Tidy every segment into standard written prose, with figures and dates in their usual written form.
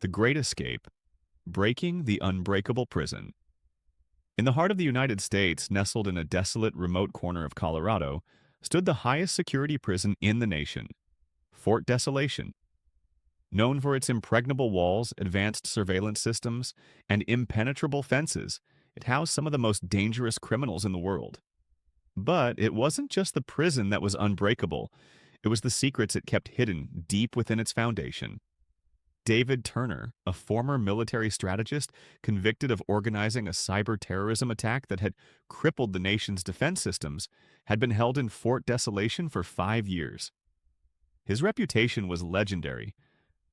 The Great Escape, Breaking the Unbreakable Prison. In the heart of the United States, nestled in a desolate, remote corner of Colorado, stood the highest security prison in the nation, Fort Desolation. Known for its impregnable walls, advanced surveillance systems, and impenetrable fences, it housed some of the most dangerous criminals in the world. But it wasn't just the prison that was unbreakable, it was the secrets it kept hidden deep within its foundation. David Turner, a former military strategist convicted of organizing a cyber terrorism attack that had crippled the nation's defense systems, had been held in Fort Desolation for 5 years. His reputation was legendary.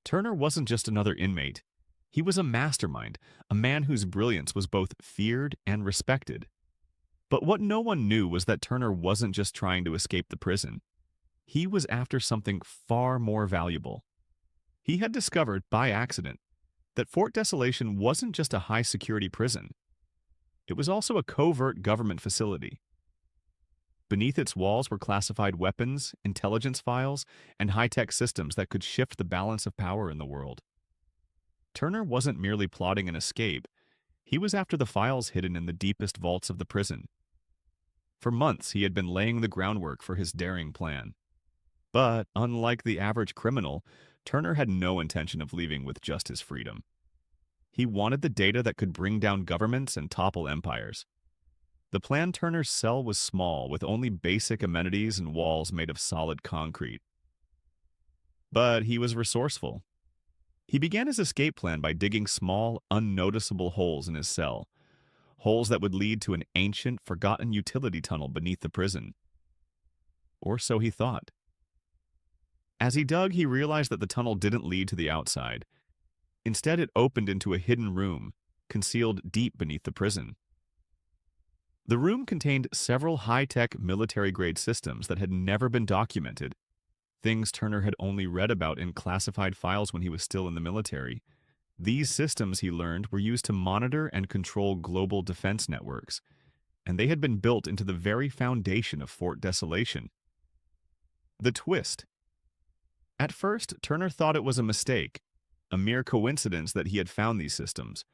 Turner wasn't just another inmate. He was a mastermind, a man whose brilliance was both feared and respected. But what no one knew was that Turner wasn't just trying to escape the prison. He was after something far more valuable. He had discovered, by accident, that Fort Desolation wasn't just a high-security prison. It was also a covert government facility. Beneath its walls were classified weapons, intelligence files, and high-tech systems that could shift the balance of power in the world. Turner wasn't merely plotting an escape. He was after the files hidden in the deepest vaults of the prison. For months, he had been laying the groundwork for his daring plan. But, unlike the average criminal, Turner had no intention of leaving with just his freedom. He wanted the data that could bring down governments and topple empires. The planned Turner's cell was small, with only basic amenities and walls made of solid concrete. But he was resourceful. He began his escape plan by digging small, unnoticeable holes in his cell, holes that would lead to an ancient, forgotten utility tunnel beneath the prison. Or so he thought. As he dug, he realized that the tunnel didn't lead to the outside. Instead, it opened into a hidden room, concealed deep beneath the prison. The room contained several high-tech military-grade systems that had never been documented, things Turner had only read about in classified files when he was still in the military. These systems, he learned, were used to monitor and control global defense networks, and they had been built into the very foundation of Fort Desolation. The twist. At first, Turner thought it was a mistake, a mere coincidence that he had found these systems.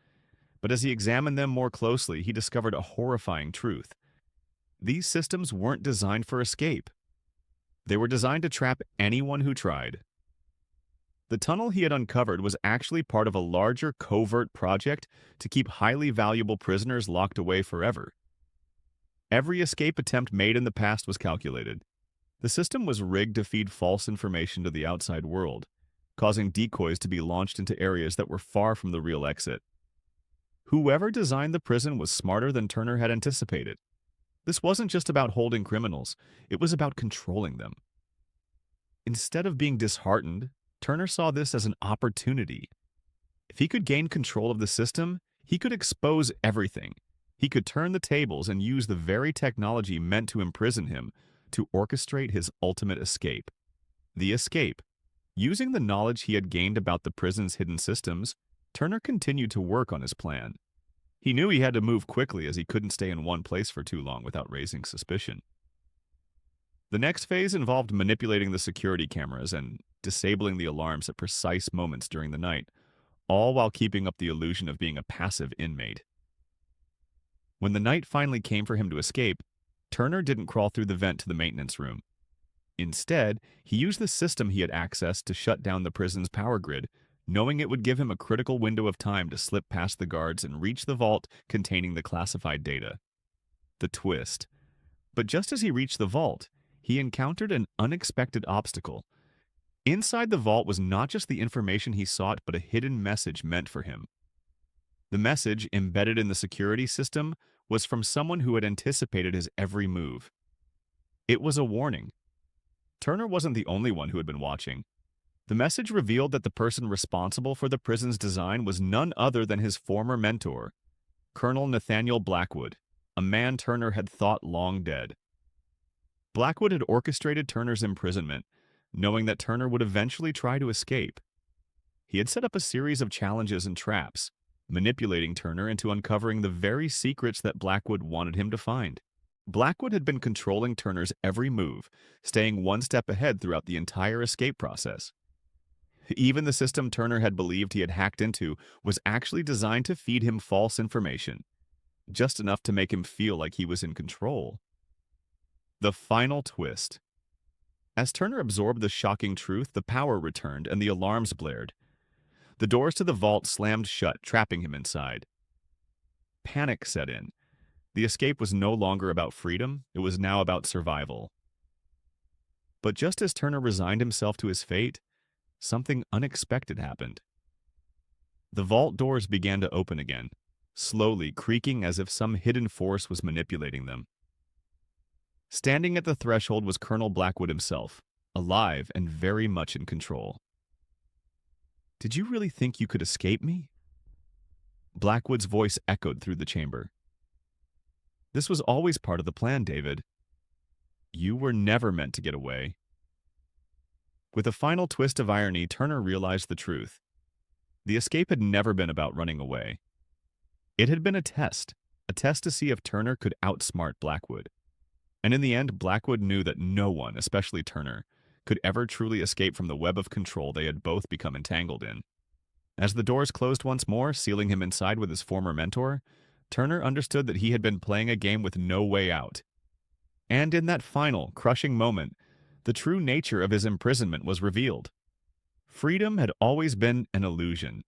But as he examined them more closely, he discovered a horrifying truth. These systems weren't designed for escape. They were designed to trap anyone who tried. The tunnel he had uncovered was actually part of a larger covert project to keep highly valuable prisoners locked away forever. Every escape attempt made in the past was calculated. The system was rigged to feed false information to the outside world, causing decoys to be launched into areas that were far from the real exit. Whoever designed the prison was smarter than Turner had anticipated. This wasn't just about holding criminals, it was about controlling them. Instead of being disheartened, Turner saw this as an opportunity. If he could gain control of the system, he could expose everything. He could turn the tables and use the very technology meant to imprison him to orchestrate his ultimate escape. The escape. Using the knowledge he had gained about the prison's hidden systems, Turner continued to work on his plan. He knew he had to move quickly as he couldn't stay in one place for too long without raising suspicion. The next phase involved manipulating the security cameras and disabling the alarms at precise moments during the night, all while keeping up the illusion of being a passive inmate. When the night finally came for him to escape, Turner didn't crawl through the vent to the maintenance room. Instead, he used the system he had accessed to shut down the prison's power grid, knowing it would give him a critical window of time to slip past the guards and reach the vault containing the classified data. The twist. But just as he reached the vault, he encountered an unexpected obstacle. Inside the vault was not just the information he sought, but a hidden message meant for him. The message, embedded in the security system, was from someone who had anticipated his every move. It was a warning. Turner wasn't the only one who had been watching. The message revealed that the person responsible for the prison's design was none other than his former mentor, Colonel Nathaniel Blackwood, a man Turner had thought long dead. Blackwood had orchestrated Turner's imprisonment, knowing that Turner would eventually try to escape. He had set up a series of challenges and traps, manipulating Turner into uncovering the very secrets that Blackwood wanted him to find. Blackwood had been controlling Turner's every move, staying one step ahead throughout the entire escape process. Even the system Turner had believed he had hacked into was actually designed to feed him false information, just enough to make him feel like he was in control. The final twist. As Turner absorbed the shocking truth, the power returned and the alarms blared. The doors to the vault slammed shut, trapping him inside. Panic set in. The escape was no longer about freedom, it was now about survival. But just as Turner resigned himself to his fate, something unexpected happened. The vault doors began to open again, slowly creaking as if some hidden force was manipulating them. Standing at the threshold was Colonel Blackwood himself, alive and very much in control. "Did you really think you could escape me?" Blackwood's voice echoed through the chamber. "This was always part of the plan, David. You were never meant to get away." With a final twist of irony, Turner realized the truth. The escape had never been about running away. It had been a test to see if Turner could outsmart Blackwood. And in the end, Blackwood knew that no one, especially Turner, could ever truly escape from the web of control they had both become entangled in. As the doors closed once more, sealing him inside with his former mentor, Turner understood that he had been playing a game with no way out. And in that final, crushing moment, the true nature of his imprisonment was revealed. Freedom had always been an illusion,